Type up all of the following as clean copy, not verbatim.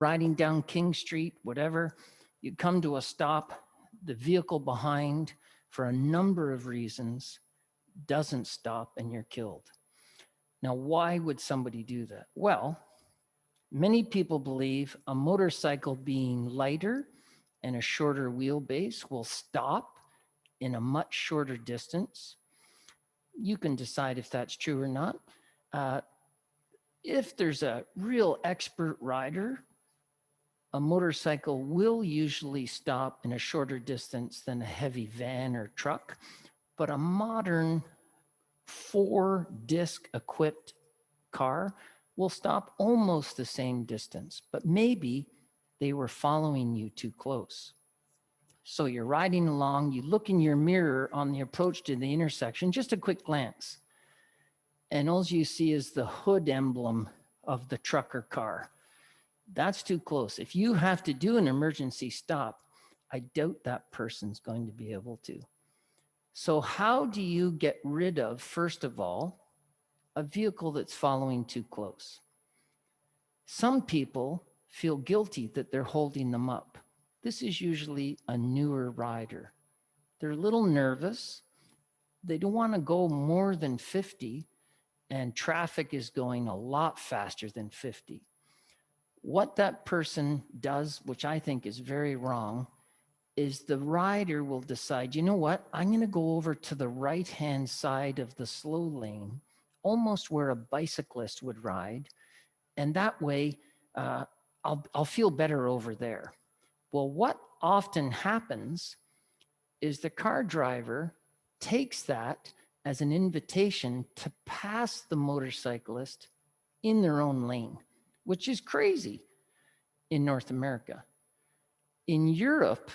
riding down King Street, whatever, you come to a stop, the vehicle behind, for a number of reasons, doesn't stop and you're killed. Now, why would somebody do that? Well, many people believe a motorcycle being lighter and a shorter wheelbase will stop in a much shorter distance. You can decide if that's true or not. If there's a real expert rider, a motorcycle will usually stop in a shorter distance than a heavy van or truck, but a modern 4-disc equipped car will stop almost the same distance, but maybe they were following you too close. So you're riding along, you look in your mirror on the approach to the intersection, just a quick glance, and all you see is the hood emblem of the trucker car. That's too close. If you have to do an emergency stop, I doubt that person's going to be able to. So how do you get rid of, first of all, a vehicle that's following too close? Some people feel guilty that they're holding them up. This is usually a newer rider. They're a little nervous. They don't want to go more than 50, and traffic is going a lot faster than 50. What that person does, which I think is very wrong, is the rider will decide, you know what, I'm going to go over to the right-hand side of the slow lane, almost where a bicyclist would ride, and that way I'll feel better over there. Well, what often happens is the car driver takes that as an invitation to pass the motorcyclist in their own lane, which is crazy in North America. In Europe,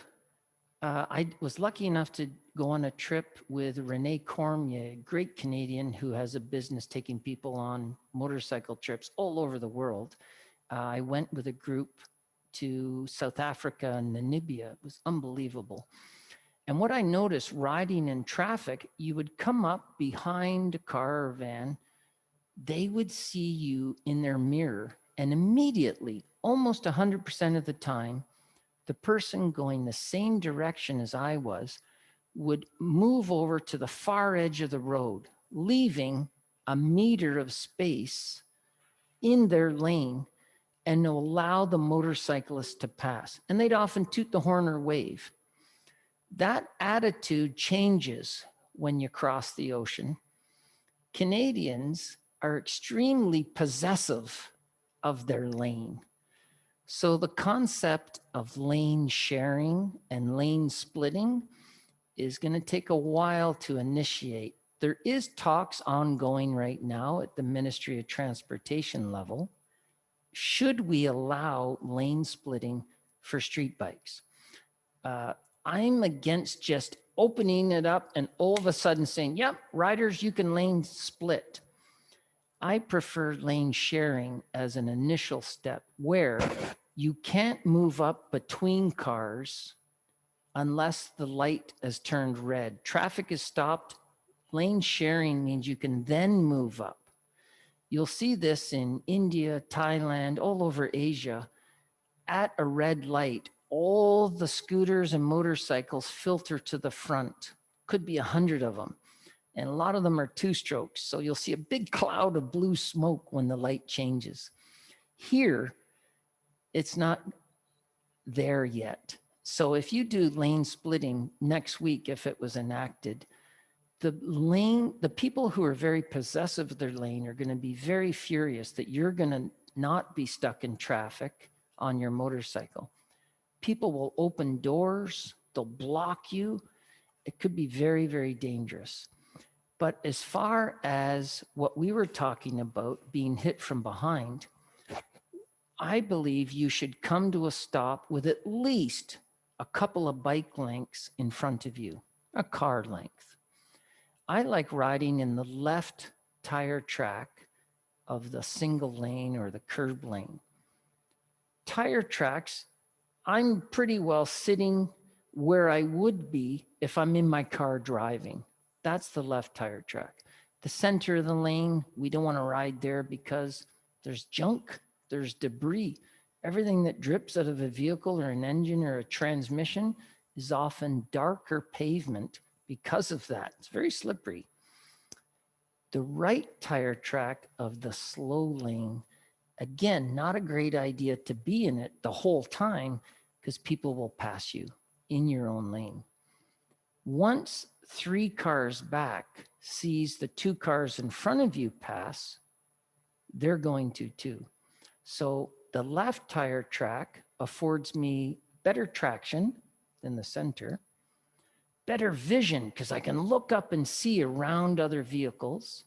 I was lucky enough to go on a trip with Rene Cormier, a great Canadian who has a business taking people on motorcycle trips all over the world. I went with a group to South Africa and Namibia. It was unbelievable. And what I noticed riding in traffic, you would come up behind a car or van, they would see you in their mirror, and immediately, almost 100% of the time, the person going the same direction as I was would move over to the far edge of the road, leaving a meter of space in their lane and allow the motorcyclist to pass. And they'd often toot the horn or wave. That attitude changes when you cross the ocean. Canadians are extremely possessive of their lane. So the concept of lane sharing and lane splitting is going to take a while to initiate. There is talks ongoing right now at the Ministry of Transportation level. Should we allow lane splitting for street bikes? I'm against just opening it up and all of a sudden saying, yep, riders, you can lane split. I prefer lane sharing as an initial step where you can't move up between cars unless the light has turned red. Traffic is stopped. Lane sharing means you can then move up. You'll see this in India, Thailand, all over Asia. At a red light, all the scooters and motorcycles filter to the front. Could be 100 of them. And a lot of them are two-strokes. So you'll see a big cloud of blue smoke when the light changes. Here, it's not there yet. So if you do lane splitting next week, if it was enacted, the people who are very possessive of their lane are going to be very furious that you're going to not be stuck in traffic on your motorcycle. People will open doors, they'll block you. It could be very, very dangerous. But as far as what we were talking about, being hit from behind, I believe you should come to a stop with at least a couple of bike lengths in front of you, a car length. I like riding in the left tire track of the single lane or the curb lane. Tire tracks, I'm pretty well sitting where I would be if I'm in my car driving. That's the left tire track. The center of the lane, we don't want to ride there because there's junk, there's debris. Everything that drips out of a vehicle or an engine or a transmission is often darker pavement because of that. It's very slippery. The right tire track of the slow lane, again, not a great idea to be in it the whole time because people will pass you in your own lane. Once 3 cars back sees the 2 cars in front of you pass, they're going to too. So the left tire track affords me better traction than the center, better vision because I can look up and see around other vehicles.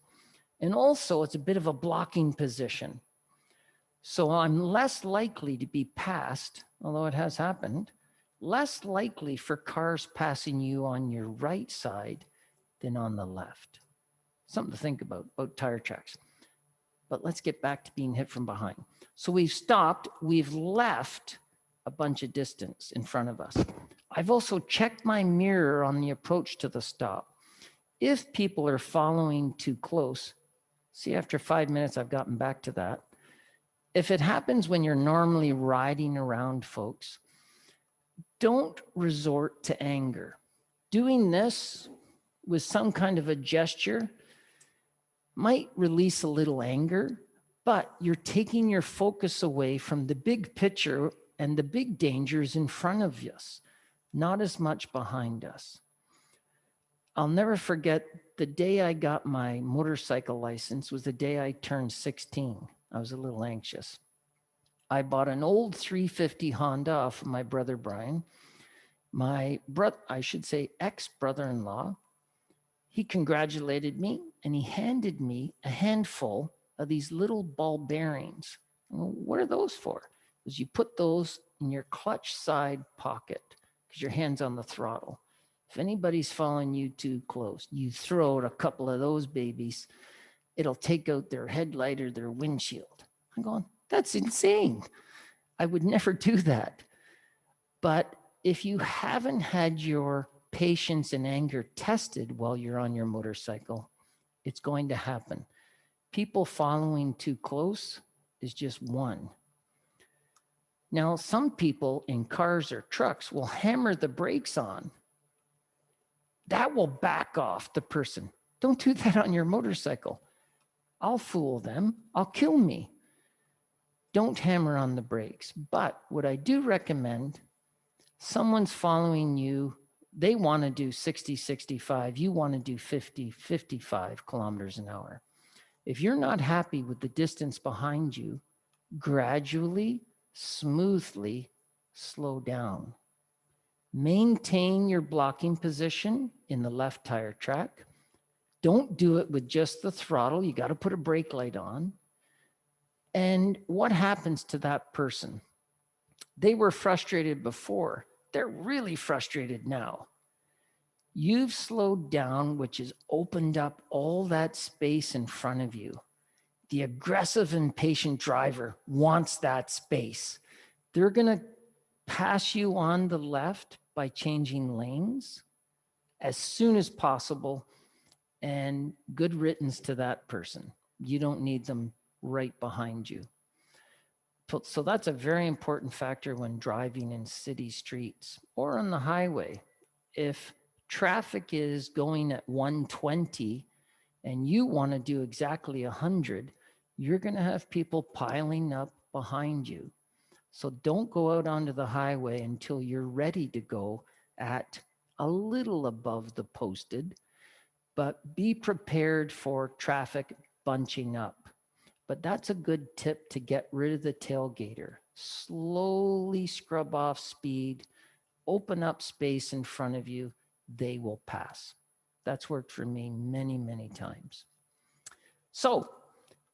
And also it's a bit of a blocking position. So I'm less likely to be passed, although it has happened, less likely for cars passing you on your right side than on the left. Something to think about tire tracks. But let's get back to being hit from behind. So we've stopped, we've left a bunch of distance in front of us. I've also checked my mirror on the approach to the stop. If people are following too close, see, after 5 minutes, I've gotten back to that. If it happens when you're normally riding around folks, don't resort to anger. Doing this with some kind of a gesture might release a little anger, but you're taking your focus away from the big picture and the big dangers in front of us, not as much behind us. I'll never forget the day I got my motorcycle license was the day I turned 16. I was a little anxious. I bought an old 350 Honda off of my brother Brian. My ex-brother-in-law, he congratulated me and he handed me a handful of these little ball bearings. Well, what are those for? Because you put those in your clutch side pocket because your hand's on the throttle. If anybody's following you too close, you throw out a couple of those babies, it'll take out their headlight or their windshield. I'm going, that's insane. I would never do that. But if you haven't had your patience and anger tested while you're on your motorcycle, it's going to happen. People following too close is just one. Now, some people in cars or trucks will hammer the brakes on. That will back off the person. Don't do that on your motorcycle. I'll fool them. I'll kill me. Don't hammer on the brakes. But what I do recommend, someone's following you, they want to do 60, 65, you want to do 50, 55 kilometers an hour. If you're not happy with the distance behind you, gradually, smoothly slow down. Maintain your blocking position in the left tire track. Don't do it with just the throttle. You got to put a brake light on. And what happens to that person? They were frustrated before. They're really frustrated now. You've slowed down, which has opened up all that space in front of you. The aggressive, impatient driver wants that space. They're going to pass you on the left by changing lanes as soon as possible, and good riddance to that person. You don't need them right behind you. So that's a very important factor when driving in city streets or on the highway. If traffic is going at 120 and you want to do exactly 100, you're going to have people piling up behind you. So don't go out onto the highway until you're ready to go at a little above the posted, but be prepared for traffic bunching up. But that's a good tip to get rid of the tailgater. Slowly scrub off speed, open up space in front of you, they will pass. That's worked for me many, many times. So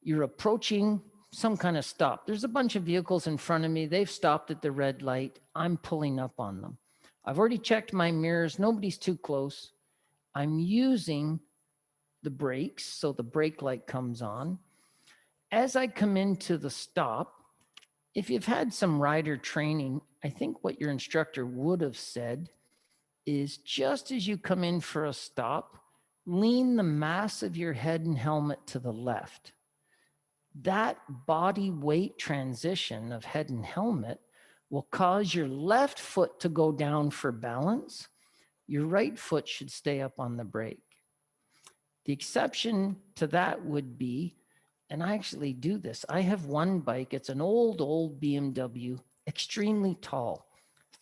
you're approaching some kind of stop. There's a bunch of vehicles in front of me. They've stopped at the red light. I'm pulling up on them. I've already checked my mirrors. Nobody's too close. I'm using the brakes, so the brake light comes on. As I come into the stop, if you've had some rider training, I think what your instructor would have said is just as you come in for a stop, lean the mass of your head and helmet to the left. That body weight transition of head and helmet will cause your left foot to go down for balance. Your right foot should stay up on the brake. The exception to that would be, and I actually do this, I have one bike, it's an old BMW, extremely tall,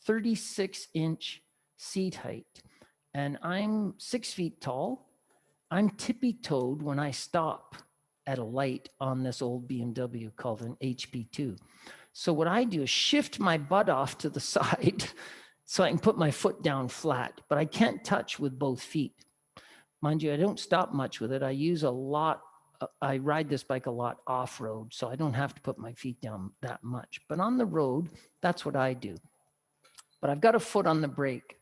36-inch seat height, and I'm 6 feet tall. I'm tippy-toed when I stop at a light on this old BMW called an HP2. So what I do is shift my butt off to the side so I can put my foot down flat, but I can't touch with both feet. Mind you, I don't stop much with it. I ride this bike a lot off-road, so I don't have to put my feet down that much. But on the road, that's what I do. But I've got a foot on the brake,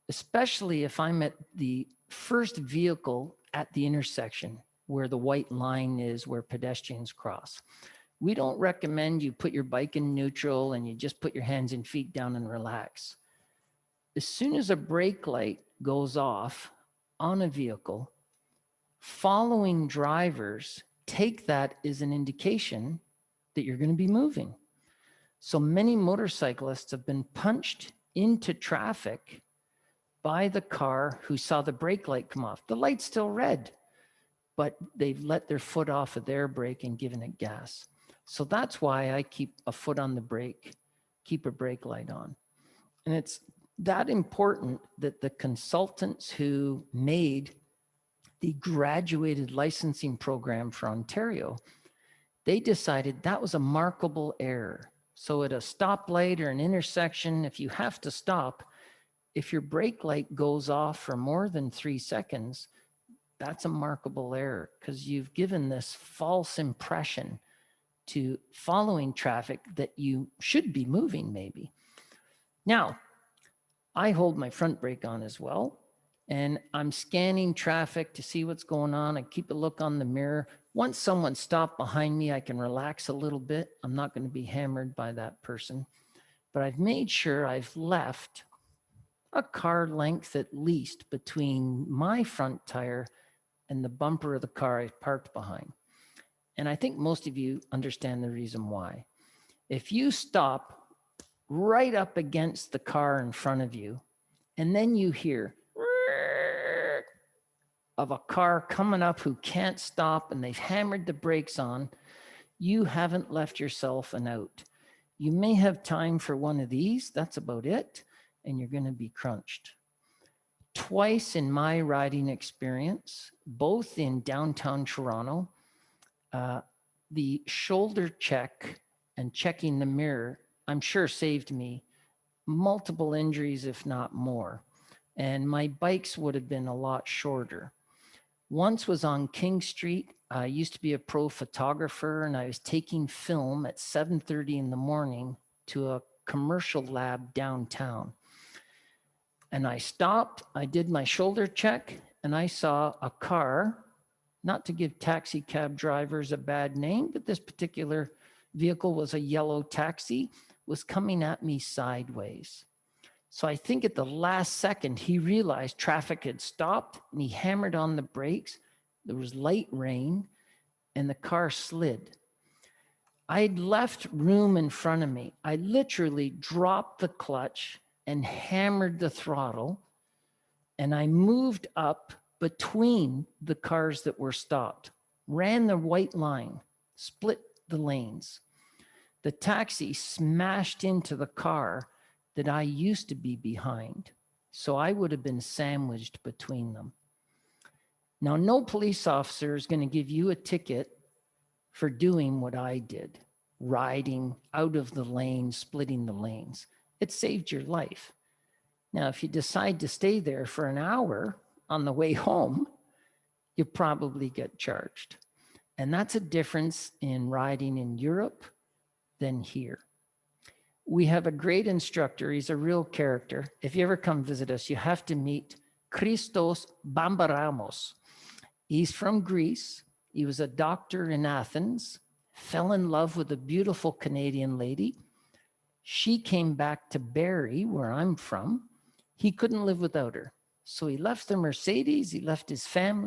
especially if I'm at the first vehicle at the intersection where the white line is where pedestrians cross. We don't recommend you put your bike in neutral and you just put your hands and feet down and relax. As soon as a brake light goes off on a vehicle, following drivers take that as an indication that you're going to be moving. So many motorcyclists have been punched into traffic by the car who saw the brake light come off. The light's still red, but they've let their foot off of their brake and given it gas. So that's why I keep a foot on the brake, keep a brake light on. And it's that important that the consultants who made the graduated licensing program for Ontario, they decided that was a markable error. So at a stoplight or an intersection, if you have to stop, if your brake light goes off for more than 3 seconds, that's a markable error because you've given this false impression to following traffic that you should be moving maybe. Now, I hold my front brake on as well, and I'm scanning traffic to see what's going on. I keep a look on the mirror. Once someone stopped behind me, I can relax a little bit. I'm not going to be hammered by that person, but I've made sure I've left a car length at least between my front tire and the bumper of the car I parked behind. And I think most of you understand the reason why. If you stop right up against the car in front of you, and then you hear of a car coming up who can't stop and they've hammered the brakes on, you haven't left yourself an out. You may have time for one of these, that's about it, and you're going to be crunched. Twice in my riding experience, both in downtown Toronto, the shoulder check and checking the mirror, I'm sure saved me multiple injuries, if not more. And my bikes would have been a lot shorter. Once was on King Street. I used to be a pro photographer and I was taking film at 7:30 in the morning to a commercial lab downtown. And I stopped, I did my shoulder check, and I saw a car, not to give taxi cab drivers a bad name, but this particular vehicle was a yellow taxi, was coming at me sideways. So I think at the last second, he realized traffic had stopped and he hammered on the brakes. There was light rain and the car slid. I'd left room in front of me. I literally dropped the clutch and hammered the throttle, and I moved up between the cars that were stopped, ran the white line, split the lanes. The taxi smashed into the car that I used to be behind, so I would have been sandwiched between them. Now, no police officer is going to give you a ticket for doing what I did, riding out of the lane, splitting the lanes. It saved your life. Now, if you decide to stay there for an hour on the way home, you probably get charged. And that's a difference in riding in Europe than here. We have a great instructor. He's a real character. If you ever come visit us, you have to meet Christos Bambaramos. He's from Greece. He was a doctor in Athens, fell in love with a beautiful Canadian lady. She came back to Barrie, where I'm from. He couldn't live without her. So he left the Mercedes, he left his family,